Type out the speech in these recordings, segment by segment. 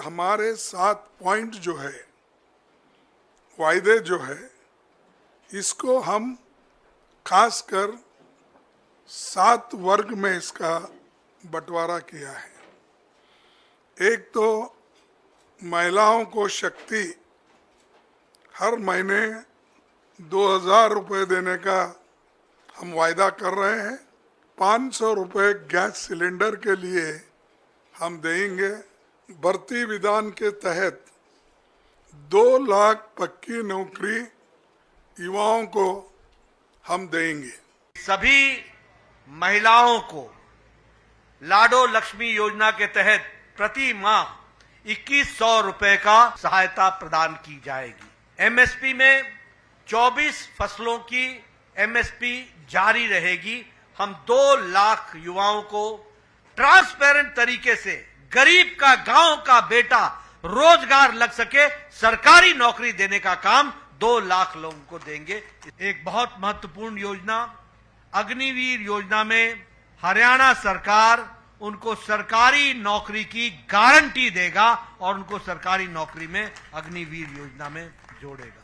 हमारे 7 पॉइंट जो है, वायदे जो है, इसको हम खासकर 7 वर्ग में इसका बंटवारा किया है। एक तो महिलाओं को शक्ति हर महीने 2000 रुपये देने का हम वायदा कर रहे हैं। 500 रुपये गैस सिलेंडर के लिए हम देंगे। भर्ती विधान के तहत 2 लाख पक्की नौकरी युवाओं को हम देंगे। सभी महिलाओं को लाडो लक्ष्मी योजना के तहत प्रति माह 2100 रुपए का सहायता प्रदान की जाएगी। एमएसपी में 24 फसलों की एमएसपी जारी रहेगी। हम 2 लाख युवाओं को ट्रांसपेरेंट तरीके से गरीब का, गांव का बेटा रोजगार लग सके, सरकारी नौकरी देने का काम 2 लाख लोगों को देंगे। एक बहुत महत्वपूर्ण योजना अग्निवीर योजना में हरियाणा सरकार उनको सरकारी नौकरी की गारंटी देगा और उनको सरकारी नौकरी में अग्निवीर योजना में जोड़ेगा।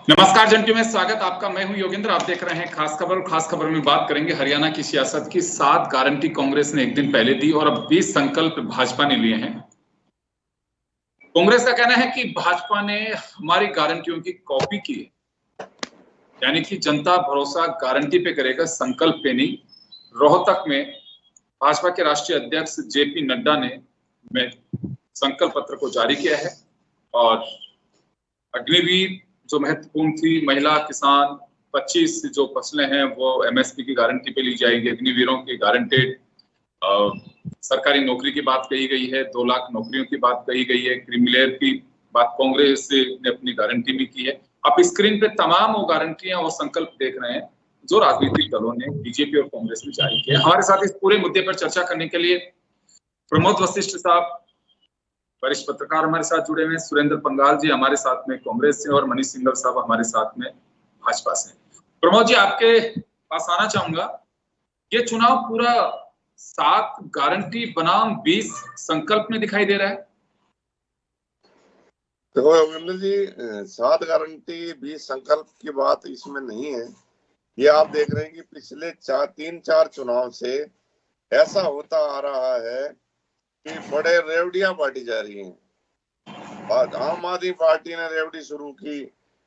नमस्कार जनटी में स्वागत आपका। मैं हूं योगेंद्र। आप देख रहे हैं खास खबर। और खास खबर में बात करेंगे हरियाणा की सियासत की। 7 गारंटी कांग्रेस ने एक दिन पहले दी और अब 20 संकल्प भाजपा ने लिए हैं। कांग्रेस का कहना है कि भाजपा ने हमारी गारंटियों की कॉपी की है, यानी कि जनता भरोसा गारंटी पे करेगा, संकल्प पे नहीं। रोहतक में भाजपा के राष्ट्रीय अध्यक्ष जेपी नड्डा ने संकल्प पत्र को जारी किया है और अग्निवीर जो महत्वपूर्ण थी, महिला किसान 25 जो फसलें हैं वो एमएसपी की गारंटी पे ली जाएगी, अग्निवीरों की गारंटेड। सरकारी नौकरी की बात कही गई है, 2 लाख नौकरियों की बात कही गई है, क्रीमिलेयर की बात कांग्रेस ने अपनी गारंटी में की है। आप स्क्रीन पे तमाम वो गारंटियां और संकल्प देख रहे हैं जो राजनीतिक दलों ने, बीजेपी और कांग्रेस ने जारी किया। हमारे साथ इस पूरे मुद्दे पर चर्चा करने के लिए प्रमोद वशिष्ठ साहब, वरिष्ठ पत्रकार हमारे साथ जुड़े हुए हैं, सुरेंद्र पंगाल जी हमारे साथ में कांग्रेस से और मनीष सिंघल साहब हमारे साथ में भाजपा से। प्रमोद जी, आपके पास आना चाहूंगा। ये चुनाव पूरा 7 गारंटी बनाम 20 संकल्प में दिखाई दे रहा है। देखो योगेंद्र जी, 7 गारंटी 20 संकल्प की बात इसमें नहीं है। ये आप देख रहे हैं कि पिछले 3-4 चुनाव से ऐसा होता आ रहा है कि बड़े रेवड़ियां बांटी जा रही हैं। आम आदमी पार्टी ने रेवड़ी शुरू की,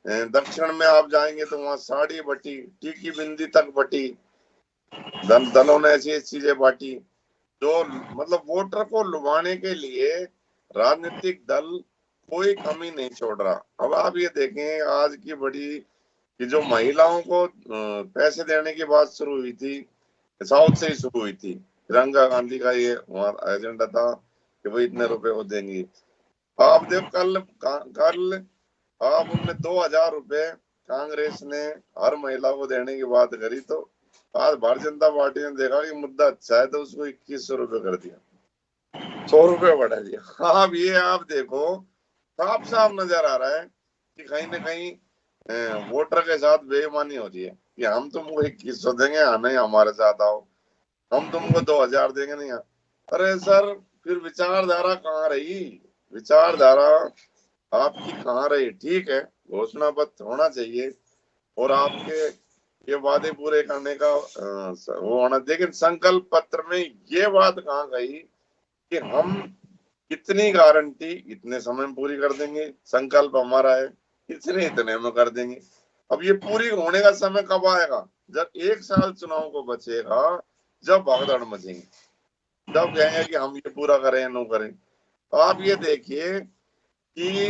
दक्षिण में आप जाएंगे तो वहां साड़ी बटी, टीकी बिंदी तक बटी, दलों ने ऐसी चीजें बांटी जो मतलब वोटर को लुभाने के लिए राजनीतिक दल कोई कमी नहीं छोड़ रहा। अब आप ये देखें, आज की बड़ी कि जो महिलाओं को पैसे देने की बात शुरू हुई थी, साउथ से ही शुरू हुई थी। प्रियंका गांधी का ये वहां एजेंडा था कि भाई इतने रुपए वो देंगी। आप देखो कल आप उनने 2000 रुपए कांग्रेस ने हर महिला को देने की बात करी, तो आज भारतीय जनता पार्टी ने देखा कि मुद्दा अच्छा है तो उसको 2100 रुपए कर दिया, 100 रुपए बढ़ा दिया। अब ये आप देखो, साफ साफ नजर आ रहा है कि कहीं ना कहीं वोटर के साथ बेईमानी हो रही है कि हम तुमको 2100 देंगे, नहीं हमारे साथ आओ, हम तुमको 2000 देंगे, नहीं। अरे सर, फिर विचारधारा कहाँ रही? विचारधारा आपकी कहाँ रही? ठीक है, घोषणा पत्र होना चाहिए और आपके ये वादे पूरे करने का वो होना, लेकिन संकल्प पत्र में ये बात कहाँ गई कि हम इतनी गारंटी इतने समय में पूरी कर देंगे, संकल्प हमारा है इतने में कर देंगे। अब ये पूरी होने का समय कब आएगा? जब 1 साल चुनाव को बचेगा, जब भागदौड़ मचेंगे, जब कहेंगे कि हम ये पूरा करें नो करें। तो आप ये देखिए कि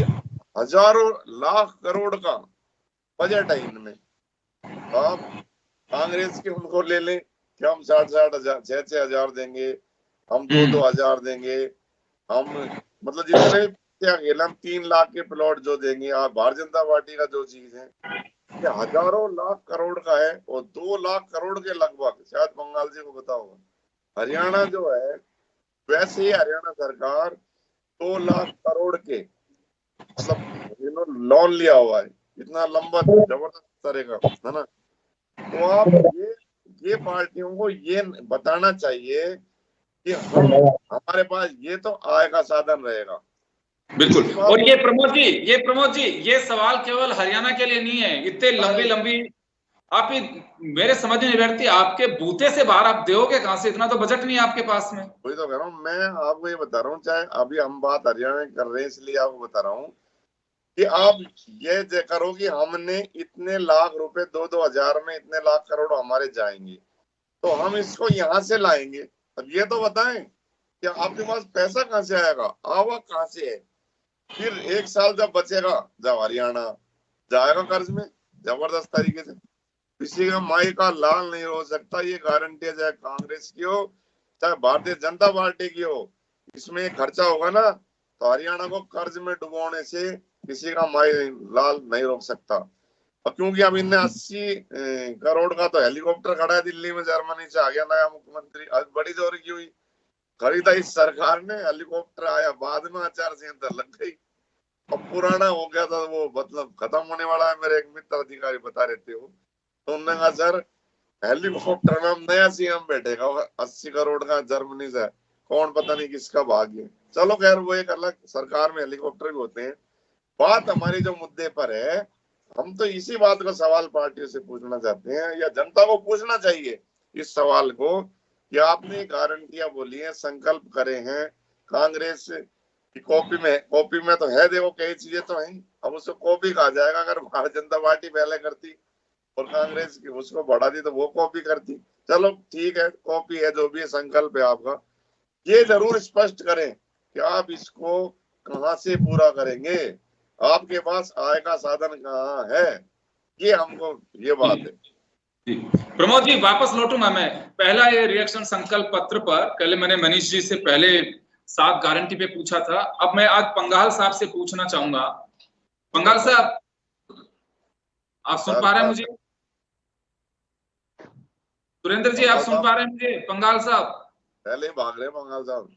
हजारों लाख करोड़ का बजट है इनमें। आप कांग्रेस के उनको ले लें कि हम 60-60 हजार 6-6 हजार देंगे, हम 2-2 हजार देंगे, हम मतलब जितने अकेला हम 3 लाख के प्लॉट जो देंगे। आप भारतीय जनता पार्टी का जो चीज है ये हजारों लाख करोड़ का है और 2 लाख करोड़ के लगभग, शायद बंगाल जी को पता होगा। हरियाणा जो है, वैसे ही हरियाणा सरकार 2 लाख करोड़ के मतलब लोन लिया हुआ है, इतना लंबा जबरदस्त तरह का, है ना। तो आप ये पार्टियों को ये बताना चाहिए कि हमारे पास ये तो आय का साधन रहेगा। बिल्कुल। और ये प्रमोद जी ये सवाल केवल हरियाणा के लिए नहीं है। इतने लंबी आप मेरे समझ में नहीं बैठती, आपके बूते से बाहर आप दोगे कहां से? इतना तो बजट नहीं है आपके पास में। वही तो कह रहा हूँ, मैं आपको ये बता रहा हूँ, चाहे अभी हम बात हरियाणा कर रहे हैं इसलिए आपको बता रहा हूँ कि आप ये करो कि हमने इतने लाख रुपए 2-2 हजार में इतने लाख करोड़ हमारे जाएंगे, तो हम इसको यहाँ से लाएंगे। अब ये तो बताएं कि आपके पास पैसा कहाँ से आएगा, आवक कहाँ से है। फिर 1 साल जब बचेगा, जब हरियाणा जाएगा कर्ज में जबरदस्त तरीके से, किसी का माई का लाल नहीं हो सकता। ये गारंटी है, चाहे कांग्रेस की हो चाहे भारतीय जनता पार्टी की हो, इसमें खर्चा होगा ना तो हरियाणा को कर्ज में डुबोने से किसी का माई लाल नहीं रोक सकता। और क्योंकि अब इनने 80 करोड़ का तो हेलीकॉप्टर खड़ा है दिल्ली में, जर्मनी से आ गया नया मुख्यमंत्री। आज बड़ी चोरी की हुई, खरीदा इस सरकार ने, हेलीकॉप्टर आया बाद में, आचार संहिता लग गई, अब पुराना हो गया था वो, मतलब खत्म होने वाला है। मेरे एक मित्र अधिकारी बता रहे थे वो, तो उन्होंने कहा सर हेलीकॉप्टर में हम नया सीएम बैठेगा 80 करोड़ का जर्मनी से, कौन पता नहीं किसका भाग्य। चलो खैर, वो एक अलग, सरकार में हेलीकॉप्टर भी होते हैं। बात हमारी जो मुद्दे पर है, हम तो इसी बात का सवाल पार्टियों से पूछना चाहते हैं, या जनता को पूछना चाहिए इस सवाल को कि आपने गारंटियां बोली हैं, संकल्प करे हैं, कांग्रेस कि कॉपी में तो है, देखो कई चीजें तो हैं, अब उसको कॉपी कहा जाएगा। अगर भारतीय जनता पार्टी पहले करती और कांग्रेस की उसको बढ़ा दी तो वो कॉपी करती। चलो ठीक है, कॉपी है, जो भी है, संकल्प है आपका। ये जरूर स्पष्ट करें कि आप इसको कहां से पूरा करेंगे, आपके पास आय का साधन कहाँ है, ये हमको, ये बात है। जी प्रमोद जी, वापस लौटूंगा मैं। पहला ये रिएक्शन संकल्प पत्र पर पहले मैंने मनीष जी से पहले 7 गारंटी पे पूछा था, अब मैं आज पंगाल साहब से पूछना चाहूंगा। पंगाल साहब, आप सुन पा रहे हैं मुझे? सुरेंद्र जी, आप सुन पा रहे हैं मुझे? पंगाल साहब पहले ही भाग रहे हैं पंगाल साहब।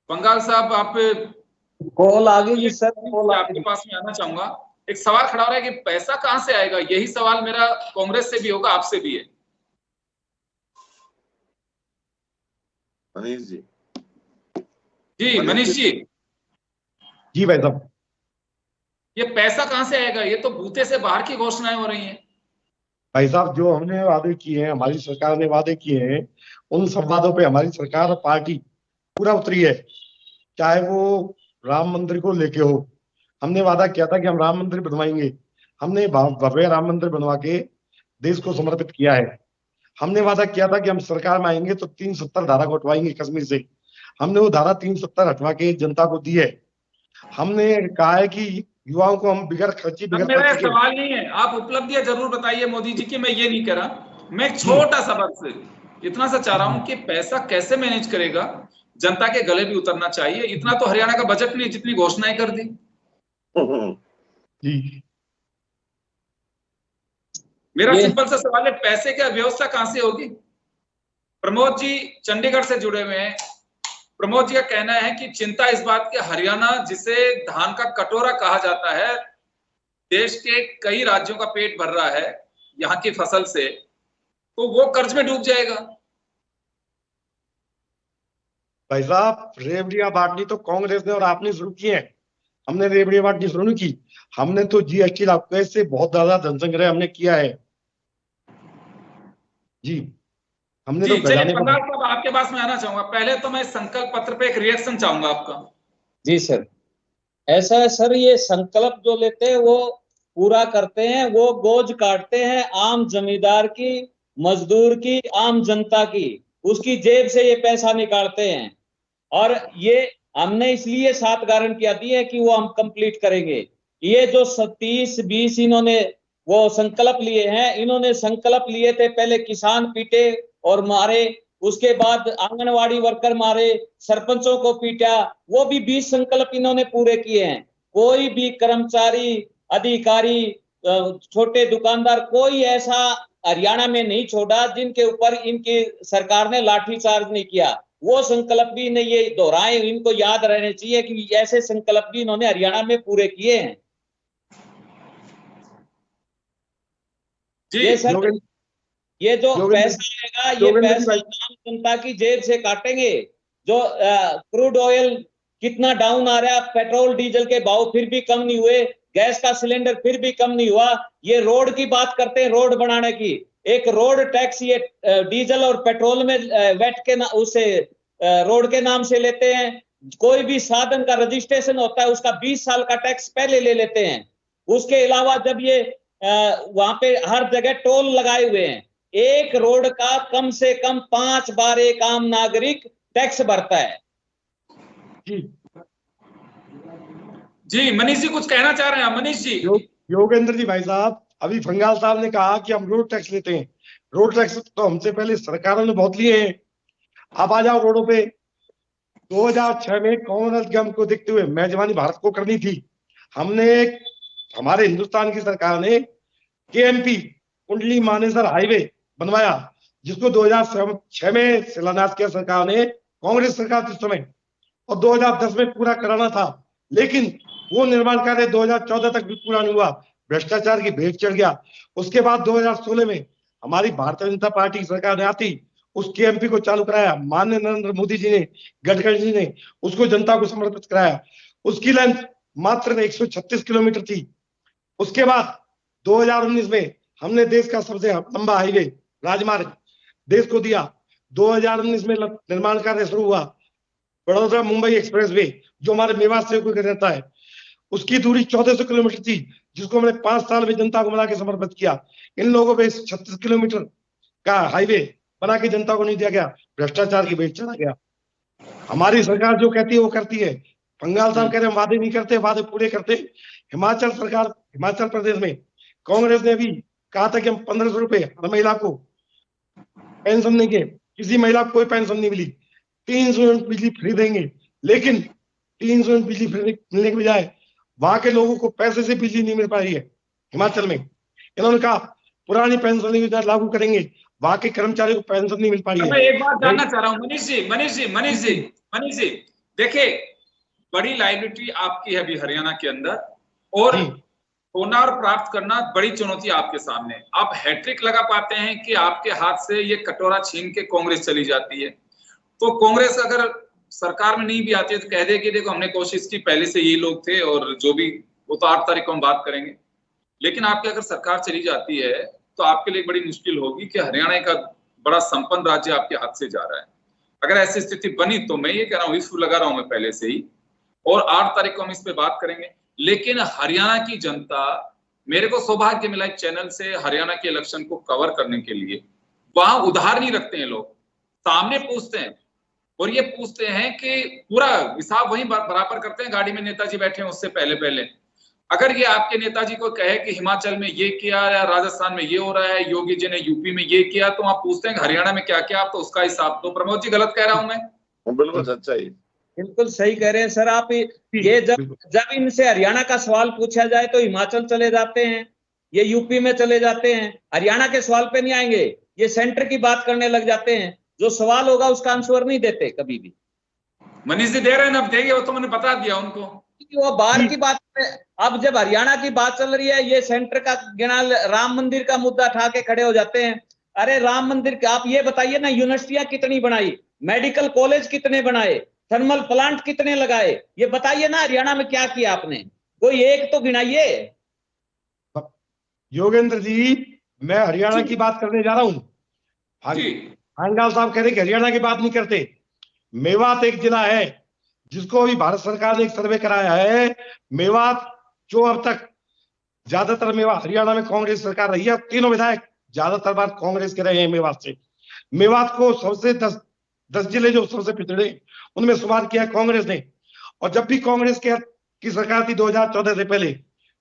पंगाल साहब, आप कॉल आ गई जी सर, कॉल आ आपके गई। पास में आना चाहूंगा। एक सवाल खड़ा हो रहा है कि पैसा कहां से आएगा। यही सवाल मेरा कांग्रेस से भी होगा, आपसे भी है। मनीष जी, जी मनीष जी, जी भाई साहब, ये पैसा कहां से आएगा? ये तो बूते से बाहर की घोषणाएं हो रही हैं। भाई साहब जो हमने वादे किए हैं, हमारी सरकार ने वादे किए हैं, उन सब वादों पे हमारी सरकार और पार्टी पूरा उतरी है। चाहे वो राम मंदिर को लेके हो, हमने वादा किया था कि हम राम मंदिर बनवाएंगे। हमने भव्य राम मंदिर बनवा के देश को समर्पित किया है। हमने वादा किया था कि हम सरकार में आएंगे तो 370 धारा को हटवाएंगे कश्मीर से। हमने वो धारा 370 हटवा के जनता को दी है। हमने कहा है कि युवाओं को हम बिगड़ खर्ची अब बिगड़ मेरा खर्ची के। सवाल नहीं है, आप उपलब्धियां जरूर बताइए मोदी जी की, मैं ये नहीं कह रहा। मैं एक छोटा सा बस इतना सा चाह रहा हूं कि पैसा कैसे मैनेज करेगा, जनता के गले भी उतरना चाहिए। इतना तो हरियाणा का बजट नहीं जितनी घोषणाएं कर दी। जी मेरा सिंपल सा सवाल है, पैसे की व्यवस्था कहां से होगी? प्रमोद जी चंडीगढ़ से जुड़े हुए हैं। प्रमोद जी का कहना है कि चिंता इस बात की, हरियाणा जिसे धान का कटोरा कहा जाता है, देश के कई राज्यों का पेट भर रहा है यहाँ की फसल से, तो वो कर्ज में डूब जाएगा। भाई साहब, रेवड़ियां बांटनी तो कांग्रेस ने और आपने शुरू की है। हमने रेवड़ियां बांटनी शुरू नहीं की। हमने तो जीएसटी लागू से बहुत ज्यादा धन संग्रह हमने किया है। जी, हमने जी तो चलिए खजाने पंगाल साहब, आपके पास में आना चाहूंगा। पहले तो मैं संकल्प पत्र पे एक रिएक्शन चाहूंगा आपका। जी सर, ऐसा है सर, ये संकल्प जो लेते हैं वो पूरा करते हैं, वो बोझ काटते हैं आम जमींदार की, मजदूर की, आम जनता की, उसकी जेब से ये पैसा निकालते हैं। और ये हमने इसलिए 7 गारंटियां दी है कि वो हम कंप्लीट करेंगे। ये जो 30-20 इन्होंने वो संकल्प लिए हैं, इन्होंने संकल्प लिए थे, पहले किसान पीटे और मारे, उसके बाद आंगनवाड़ी वर्कर मारे, सरपंचों को पीटा, वो भी 20 संकल्प इन्होंने पूरे किए हैं। कोई भी कर्मचारी, अधिकारी, छोटे दुकानदार, कोई ऐसा हरियाणा में नहीं छोड़ा जिनके ऊपर इनकी सरकार ने लाठीचार्ज नहीं किया। वो संकल्प भी इन्हें ये दोहराए, इनको याद रहने चाहिए कि ऐसे संकल्प भी इन्होंने हरियाणा में पूरे किए हैं। जी ये सर, ये जो पैसा आएगा, ये पैसा आम जनता की जेब से काटेंगे। जो क्रूड ऑयल कितना डाउन आ रहा है, पेट्रोल डीजल के भाव फिर भी कम नहीं हुए, गैस का सिलेंडर फिर भी कम नहीं हुआ। ये रोड की बात करते हैं, रोड बनाने की, एक रोड टैक्स ये डीजल और पेट्रोल में वेट के उसे रोड के नाम से लेते हैं। कोई भी साधन का रजिस्ट्रेशन होता है उसका 20 साल का टैक्स पहले ले लेते हैं। उसके अलावा जब ये वहां पे हर जगह टोल लगाए हुए हैं, एक रोड का कम से कम 5 बार एक आम नागरिक टैक्स भरता है। जी मनीष जी कुछ कहना चाह रहे हैं? मनीष जी। योगेंद्र जी, भाई साहब, अभी फंगाल साहब ने कहा कि हम रोड टैक्स लेते हैं। रोड टैक्स तो हमसे पहले सरकारों ने बहुत लिए हैं। आप आ जाओ रोडों पे। 2006 में कॉमनवेल्थ गेम को देखते हुए मेजबानी भारत को करनी थी। हमारे हिंदुस्तान की सरकार ने केएमपी कुंडली मानेसर हाईवे बनवाया, जिसको 2006 में शिलान्यास किया सरकार ने, कांग्रेस सरकार थी उस समय, और 2010 में पूरा कराना था। लेकिन वो निर्माण कार्य 2014 तक भी पूरा नहीं हुआ, भ्रष्टाचार की भेंट चढ़ गया। उसके बाद 2016 में हमारी भारतीय जनता पार्टी की सरकार ने आती उस केएमपी को चालू कराया। माननीय नरेंद्र मोदी जी ने, गडकरी जी ने उसको जनता को समर्पित कराया। उसकी लेंथ मात्र 136 किलोमीटर थी। उसके बाद 2019 में हमने देश का सबसे लंबा हाईवे राजमार्ग देश को दिया। 2019 में निर्माण कार्य शुरू हुआ। वडोदरा मुंबई एक्सप्रेस वे जो हमारे मेवात से होकर रहता है, उसकी दूरी 1400 किलोमीटर थी, जिसको हमने 5 साल में जनता को बना के समर्पित किया। इन लोगों पे 36 किलोमीटर का हाईवे बना के जनता को नहीं दिया गया, भ्रष्टाचार की भेंट चढ़ा गया। हमारी सरकार जो कहती है वो करती है। बंगाल साहब कह रहे हैं वादे नहीं करते, वादे पूरे करते। हिमाचल सरकार, हिमाचल प्रदेश में कांग्रेस ने भी कहा था कि हम 1500 रुपए हर महिला को पेंशन देंगे, किसी महिला को कोई पेंशन नहीं मिली। 300 यूनिट बिजली फ्री देंगे, लेकिन 300 यूनिट बिजली फ्री मिलने के बजाय वहां के लोगों को पैसे से बिजली नहीं मिल पा रही है। हिमाचल में इन्होंने कहा पुरानी पेंशन योजना लागू करेंगे, वहां के कर्मचारियों को पेंशन नहीं मिल पा रही मैं है। एक बात जानना चाह रहा हूँ मनीष जी, देखिए बड़ी लाइबिलिटी आपकी है अभी हरियाणा के अंदर, और होना और प्राप्त करना बड़ी चुनौती आपके सामने। आप हैट्रिक लगा पाते हैं कि आपके हाथ से ये कटोरा छीन के कांग्रेस चली जाती है? तो कांग्रेस अगर सरकार में नहीं भी आती है तो कह दे कि देखो हमने कोशिश की, पहले से ये लोग थे, और जो भी वो तो 8 तारीख को हम बात करेंगे। लेकिन आपकी अगर सरकार चली जाती है तो आपके लिए बड़ी मुश्किल होगी कि हरियाणा का बड़ा संपन्न राज्य आपके हाथ से जा रहा है। अगर ऐसी स्थिति बनी तो मैं ये कह रहा हूँ, इसको लगा रहा हूं मैं पहले से ही, और 8 तारीख को हम इस पे बात करेंगे। लेकिन हरियाणा की जनता, मेरे को सौभाग्य मिला एक चैनल से हरियाणा के इलेक्शन को कवर करने के लिए। वहां उधार नहीं रखते हैं लोग, सामने पूछते हैं, और ये पूछते हैं कि पूरा हिसाब वहीं बराबर करते हैं। गाड़ी में नेताजी बैठे हैं उससे पहले अगर ये आपके नेताजी को कहे कि हिमाचल में ये किया या राजस्थान में ये हो रहा है, योगी जी ने यूपी में ये किया, तो आप पूछते हैं कि हरियाणा में क्या किया, आप तो उसका हिसाब दो। प्रमोद जी गलत कह रहा हूं मैं? बिल्कुल सच्चाई, बिल्कुल सही कह रहे हैं सर आप। ये जब इनसे हरियाणा का सवाल पूछा जाए तो हिमाचल चले जाते हैं, ये यूपी में चले जाते हैं, हरियाणा के सवाल पे नहीं आएंगे, ये सेंटर की बात करने लग जाते हैं। जो सवाल होगा उसका आंसर नहीं देते कभी भी। मनीष जी दे रहे हैं ना, अब देंगे, वो तो मैंने बता दिया उनको। वो बाहर की बात है। अब जब हरियाणा की बात चल रही है, ये सेंटर का गिना, राम मंदिर का मुद्दा उठा के खड़े हो जाते हैं। अरे राम मंदिर आप ये बताइए ना, यूनिवर्सिटियां कितनी बनाई, मेडिकल कॉलेज कितने बनाए, थर्मल प्लांट कितने लगाए, ये बताइए ना हरियाणा में क्या किया आपने, कोई एक तो गिनाइए। योगेंद्र जी, मैं हरियाणा की बात करने जा रहा हूँ। बंगाल साहब कह रहे कि हरियाणा की बात नहीं करते। मेवात एक जिला है जिसको अभी भारत सरकार ने एक सर्वे कराया है। मेवात जो अब तक ज्यादातर मेवात हरियाणा में कांग्रेस सरकार रही है, तीनों विधायक ज्यादातर बार कांग्रेस के रहे हैं मेवात से। मेवात को सबसे 10 जिले जो सबसे पिछड़े, उनमें शुमार किया कांग्रेस ने। और जब भी कांग्रेस की सरकार थी 2014 से पहले,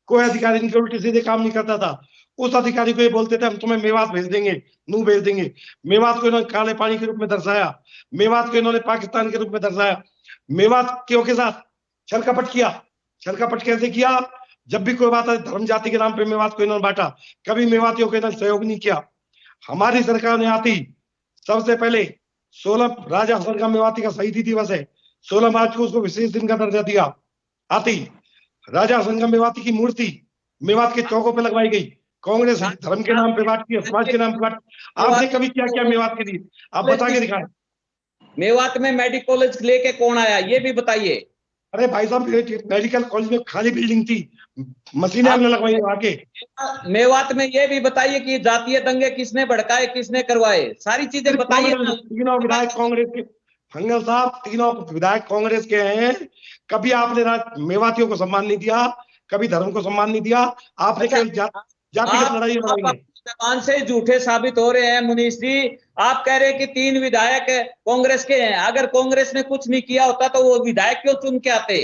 कोई अधिकारी इनके उल्टे सीधे काम नहीं करता था। उस अधिकारी को ये बोलते थे हम तुम्हें मेवात भेज देंगे, नू भेज देंगे। मेवात को इन्होंने काले पानी के रूप में दर्शाया, मेवात को इन्होंने पाकिस्तान के रूप में दर्शाया। मेवात के साथ छल कपट किया। छल कपट कैसे किया? जब भी कोई बात है धर्म जाति के नाम पे मेवात को इन्होंने बांटा, कभी मेवातियों को इन्होंने सहयोग नहीं किया। हमारी सरकार ने आती सबसे पहले 16 राजा हसनगंज मेवाती का शहीदी दिवस है, 16 मार्च को उसको विशेष दिन का दर्जा दिया। आती राजा हसनगंज मेवाती की मूर्ति मेवात के चौकों पे लगवाई गई। कांग्रेस धर्म के नाम पे बांटती है, समाज के नाम पे बांट। आपने कभी क्या किया मेवात के लिए? आप बता के दिखाएं। मेवात में मेडिकल कॉलेज लेके कौन आया ये भी बताइए। अरे भाई साहब, मेडिकल कॉलेज में खाली बिल्डिंग थी, मशीनें हमने लगवाई आके। मेवात में ये भी बताइए कि जातीय दंगे किसने भड़काए, किसने करवाए, सारी चीजें बताइए। तीनों विधायक कांग्रेस के, फंगल साहब तीनों विधायक कांग्रेस के हैं। कभी आपने मेवातियों को सम्मान नहीं दिया, कभी धर्म को सम्मान नहीं दिया। आपने केवल जातिगत लड़ाई लड़ाई। जबान से झूठे साबित हो रहे हैं मुनीष जी। आप कह रहे हैं कि 3 विधायक कांग्रेस के हैं। अगर कांग्रेस ने कुछ नहीं किया होता तो वो विधायक क्यों चुन के आते?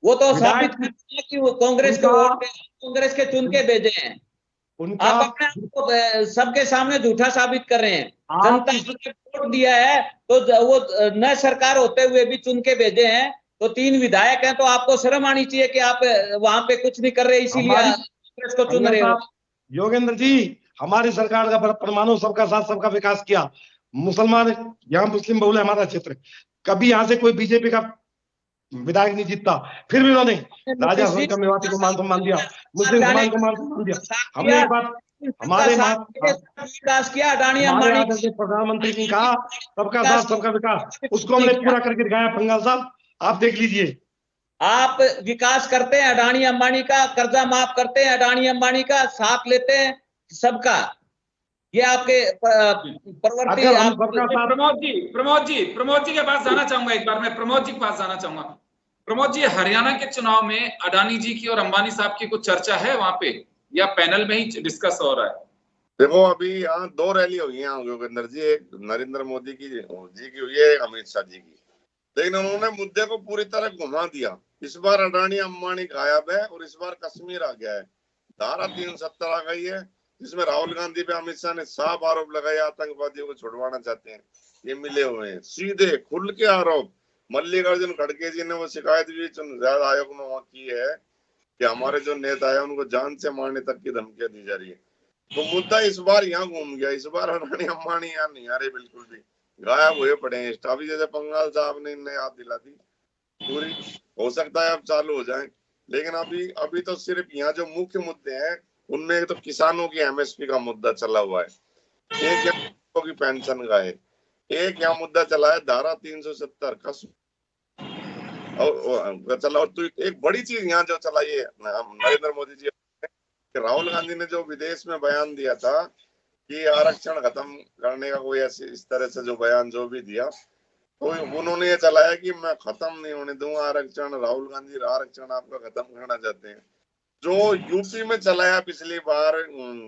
वो तो साबित करते हैं कि वो कांग्रेस के वोट कांग्रेस के चुन के भेजे हैं। आप अपने आप को सबके सामने झूठा साबित कर रहे हैं। जनता ने वोट दिया है तो वो नए सरकार होते हुए भी चुन के भेजे हैं। तो 3 विधायक हैं तो आपको शर्म आनी चाहिए कि आप वहां पे कुछ नहीं कर रहे, इसीलिए कांग्रेस को चुन रहे हो। योगेंद्र जी, हमारी सरकार का परमाणु सबका साथ सबका विकास किया। मुसलमान, यहाँ मुस्लिम बहुल है हमारा क्षेत्र, कभी यहाँ से कोई बीजेपी का विधायक नहीं जीतता। फिर भी उन्होंने राजा हसनगंज मेवाती को मान सम्मान दिया, मुस्लिम समाज को मान सम्मान दिया। हमने एक बात हमारे विकास किया, अडानी अंबानी प्रधानमंत्री ने कहा सबका साथ सबका विकास, उसको हमने पूरा करके दिखाया। बंगाल साहब आप देख लीजिए। आप विकास करते हैं अडानी अंबानी का, कर्जा माफ करते हैं अडानी अंबानी का, साथ लेते हैं सबका। ये आपके प्रवृत्ति अगर हम आप सबका साथ प्रमोद जी के पास जाना चाहूंगा, एक बार मैं प्रमोद जी के पास जाना चाहूंगा। प्रमोद जी, हरियाणा के चुनाव में अडानी जी की और अंबानी साहब की कुछ चर्चा है वहां पे, या पैनल में ही डिस्कस हो रहा है? देखो, अभी यहाँ 2 रैली हुई है योगेंद्र जी, एक नरेंद्र मोदी की हुई है, एक अमित शाह जी की, लेकिन उन्होंने मुद्दे को पूरी तरह घुमा दिया। इस बार अडानी अंबानी गायब है और इस बार कश्मीर आ गया है। धारा 370 आ गई है, जिसमें राहुल गांधी पे अमित शाह ने साफ आरोप लगाए, आतंकवादियों को छुड़वाना चाहते हैं। ये मिले हुए हैं सीधे खुल के आरोप। मल्लिकार्जुन खड़गे जी ने वो शिकायत भी चुनाव आयोग में वहां की है कि हमारे जो नेता है उनको जान से मारने तक की धमकियां दी जा रही है। तो मुद्दा इस बार यहाँ घूम गया। इस बार अडानी अंबानी यहाँ नहीं आ रहे, बिल्कुल भी गायब हुए पड़े हैं। अभी जैसे पंगाल साहब ने इन्हें याद दिला दी पूरी, हो सकता है अब चालू हो जाए, लेकिन अभी तो सिर्फ यहाँ जो मुख्य मुद्दे हैं उनमें एक तो किसानों की एमएसपी का मुद्दा चला हुआ है, एक यहाँ की पेंशन का है, एक यहाँ मुद्दा चला है धारा 370 का और चला। और तो एक बड़ी चीज यहाँ जो चला ये नरेंद्र मोदी जी, राहुल गांधी ने जो विदेश में बयान दिया था कि आरक्षण खत्म करने का कोई ऐसे इस तरह से जो बयान जो भी दिया, तो उन्होंने ये चलाया कि मैं खत्म नहीं होने दूंगा आरक्षण। राहुल गांधी आरक्षण आपका खत्म करना चाहते हैं। जो यूपी में चलाया पिछली बार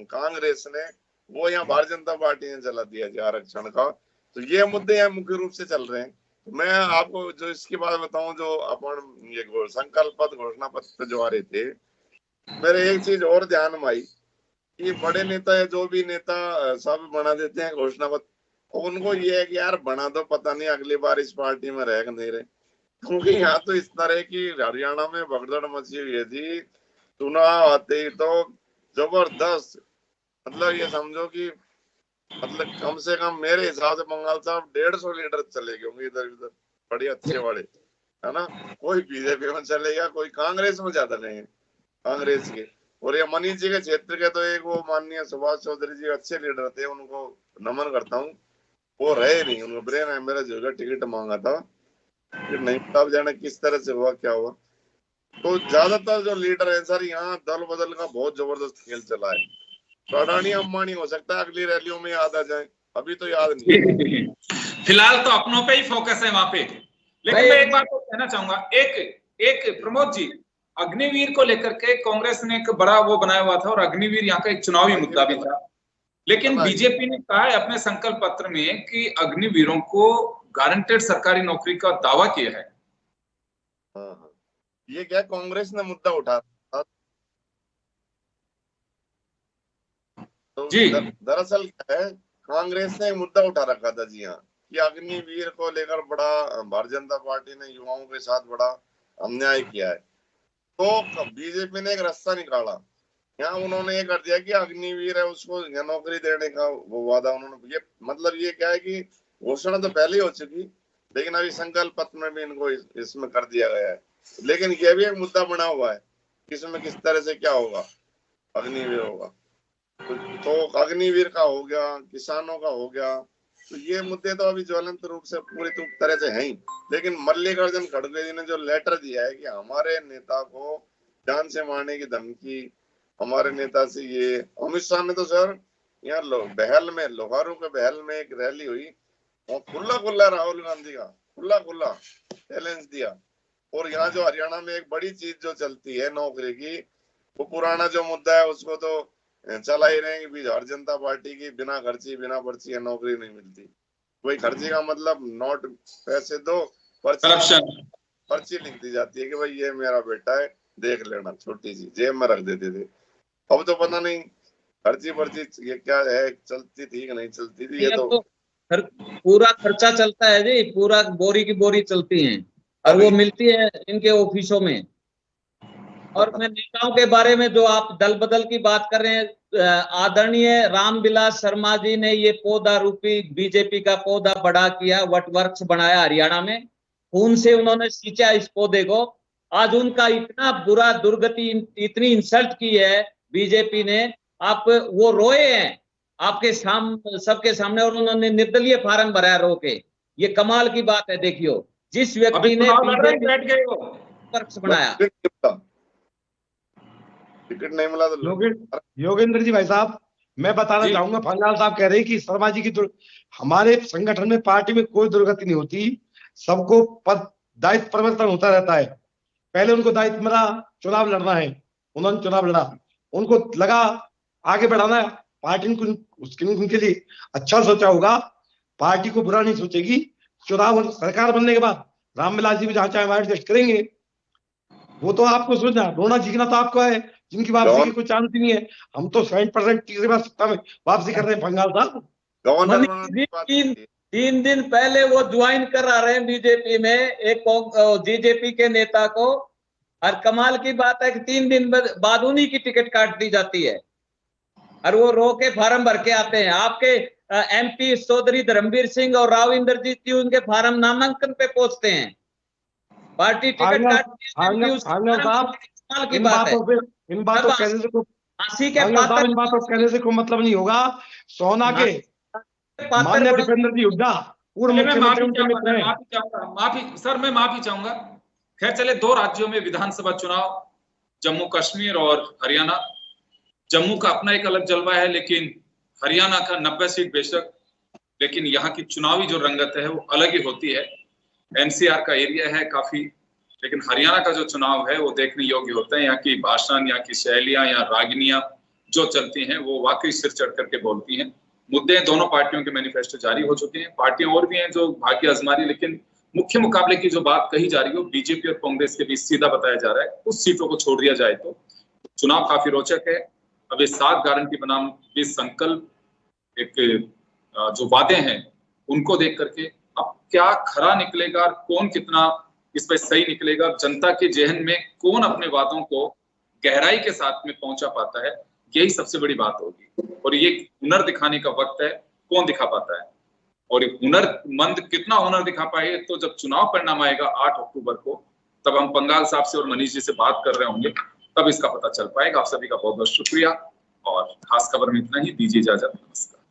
कांग्रेस ने, वो यहाँ भारतीय जनता पार्टी ने चला दिया जी आरक्षण का। तो ये मुद्दे यहाँ मुख्य रूप से चल रहे हैं। तो मैं आपको जो इसकी बात बताऊं, जो अपन ये संकल्प पत्र घोषणा पत्र जो आ रहे थे, मेरे एक चीज और ध्यान में आई कि बड़े नेता है, जो भी नेता सब बना देते हैं घोषणा पत्र, उनको ये है कि यार बना दो, पता नहीं अगली बार इस पार्टी में रह नहीं रहे। क्योंकि यहाँ तो इस तरह की हरियाणा में भगदड़ मची हुई है जी, चुनाव आते ही तो जबरदस्त, मतलब ये समझो कि मतलब कम से कम मेरे हिसाब से बंगाल साहब 150 लीडर चले गए होंगे इधर उधर, बड़े अच्छे बड़े, है ना। कोई बीजेपी में चलेगा, कोई कांग्रेस में ज्यादा नहीं है, कांग्रेस के। और ये मनीष जी के क्षेत्र के तो एक वो माननीय सुभाष चौधरी जी अच्छे लीडर थे, उनको नमन करता हूँ। वो रहे नहीं, उनको ब्रेन है मेरा जो टिकट मांगा था, फिर नहीं तब जाने किस तरह से हुआ क्या हुआ। तो ज्यादातर जो लीडर है सर, यहाँ दल बदल का बहुत जबरदस्त खेल चला है। तो अडानी अंबानी हो सकता है अगली रैलियों में याद आ जाए, अभी तो याद नहीं है। फिलहाल तो अपनों पे ही फोकस है वहां पे। लेकिन मैं एक बात तो कहना चाहूंगा, एक प्रमोद जी, अग्निवीर को लेकर के कांग्रेस ने एक बड़ा वो बनाया हुआ था, और अग्निवीर यहाँ का एक चुनावी मुद्दा भी था। लेकिन बीजेपी ने कहा है अपने संकल्प पत्र में कि अग्निवीरों को गारंटेड सरकारी नौकरी का दावा किया है। हाँ, ये क्या कांग्रेस ने मुद्दा उठा तो जी। दरअसल क्या है, कांग्रेस ने मुद्दा उठा रखा था जी हाँ, कि अग्निवीर को लेकर बड़ा भारतीय जनता पार्टी ने युवाओं के साथ बड़ा अन्याय किया है। तो बीजेपी ने एक रास्ता निकाला, यहाँ उन्होंने ये कर दिया कि अग्निवीर है उसको नौकरी देने का वो वादा उन्होंने, ये मतलब ये क्या है कि घोषणा तो पहले ही हो चुकी, लेकिन अभी संकल्प पत्र में भी इनको इसमें कर दिया गया है। लेकिन ये भी एक मुद्दा बना हुआ है कि इसमें किस तरह से क्या होगा, अग्निवीर होगा तो अग्निवीर का हो गया, किसानों का हो गया। तो ये मुद्दे तो अभी ज्वलंत रूप से पूरी तरह से हैं ही। लेकिन मल्लिकार्जुन खड़गे जी ने जो लेटर दिया है कि हमारे नेता को जान से मारने की धमकी, हमारे नेता से ये, अमित शाह ने तो सर यहाँ बहल में, लोहारू के बहल में एक रैली हुई, वो खुला राहुल गांधी का खुला चैलेंज दिया। और यहाँ जो हरियाणा में एक बड़ी चीज जो चलती है नौकरी की, वो पुराना जो मुद्दा है उसको तो चला ही रहे कि भारतीय जनता पार्टी की बिना खर्ची बिना पर्ची नौकरी नहीं मिलती। वही खर्ची का मतलब नोट पैसे दो, पर्ची लिख दी जाती है कि भाई ये मेरा बेटा है, देख लेना, छोटी सी जेब में रख देते थे। अब तो पता नहीं पर्ची ये क्या है, चलती थी कि नहीं चलती थी। ये तो पूरा खर्चा चलता है जी, पूरा बोरी की बोरी चलती है और वो मिलती है इनके ऑफिसों में। और मैं नेताओं के बारे में जो आप दल बदल की बात कर रहे हैं, आदरणीय रामविलास शर्मा जी ने ये पौधा रूपी बीजेपी का पौधा बड़ा किया, वटवृक्ष बनाया हरियाणा में, खून से उन्होंने सींचा इस पौधे को। आज उनका इतना बुरा दुर्गति, इतनी इंसल्ट की है बीजेपी ने, आप वो रोए हैं आपके सबके सामने, और उन्होंने निर्दलीय फार्म भरा रो के। ये कमाल की बात है। देखियो, जिस व्यक्ति ने वृक्ष बनाया, टिकट नहीं मिला तो योगेंद्र जी भाई साहब, मैं बताना जी। चाहूंगा, भंगाल साहब कह रहे हैं कि शर्मा जी की हमारे संगठन में, पार्टी में कोई दुर्गति नहीं होती, सबको पद दायित्व परिवर्तन होता रहता है। पहले उनको दायित्व मिला चुनाव लड़ना है, उन्होंने चुनाव लड़ा, उनको लगा आगे बढ़ाना है पार्टी को, उनके लिए अच्छा सोचा होगा, पार्टी को बुरा नहीं सोचेगी। चुनाव सरकार बनने के बाद रामविलास जी भी जहां चाहे वहां एडजस्ट करेंगे, वो तो आपको सोचना, रोना जीतना तो आपको है, जिनकी वापसी की कोई चांस ही नहीं है। हम तो 70% तीसरी बार सत्ता में वापसी कर रहे हैं भंगाल साहब। गवर्नर तीन दिन पहले वो ज्वाइन करा रहे हैं बीजेपी में एक बीजेपी के नेता को, और कमाल की बात है कि 3 दिन बाद उन्हीं की टिकट काट दी जाती है और वो रो के फार्म भर के आते हैं। आपके एमपी चौधरी धर्मवीर सिंह और राव इंद्रजीत जी उनके फार्म नामांकन पे पहुंचते हैं, पार्टी टिकट काट की बात है। इन बातों कहने से हंसी के पात्र, इन बातों कहने से कोई मतलब नहीं होगा। सोना के माननीय दीपेंद्र जी हुड्डा पूर्व मुख्यमंत्री उनके मित्र हैं। माफी चाहूंगा। खैर चले, 2 राज्यों में विधानसभा चुनाव, जम्मू कश्मीर और हरियाणा। जम्मू का अपना एक अलग जलवा है, लेकिन हरियाणा का 90 सीट बेशक, लेकिन यहाँ की चुनावी जो रंगत है वो अलग ही होती है। एनसीआर का एरिया है काफी, लेकिन हरियाणा का जो चुनाव है वो देखने योग्य होता है। यहाँ की भाषण, यहाँ की शैलियां, यहाँ रागनियां जो चलती हैं वो वाकई सिर चढ़ करके बोलती हैं। मुद्दे दोनों पार्टियों के मैनिफेस्टो जारी हो चुके हैं, पार्टियां और भी हैं जो भाग्य आजमा रही, लेकिन मुख्य मुकाबले की जो बात कही जा रही है वो बीजेपी और कांग्रेस के बीच सीधा बताया जा रहा है। कुछ सीटों को छोड़ दिया जाए तो चुनाव काफी रोचक है। अब ये 7 गारंटी बनाम 20 संकल्प, एक जो वादे हैं उनको देख करके अब क्या खरा निकलेगा, कौन कितना इस पर सही निकलेगा, जनता के जहन में कौन अपने वादों को गहराई के साथ में पहुंचा पाता है, यही सबसे बड़ी बात होगी। और ये हुनर दिखाने का वक्त है, कौन दिखा पाता है और हुनरमंद कितना हुनर दिखा पाए, तो जब चुनाव परिणाम आएगा 8 अक्टूबर को, तब हम पंगाल साहब से और मनीष जी से बात कर रहे होंगे, तब इसका पता चल पाएगा। आप सभी का बहुत बहुत शुक्रिया और खास खबर में इतना ही। दीजिए इजाजत, नमस्कार।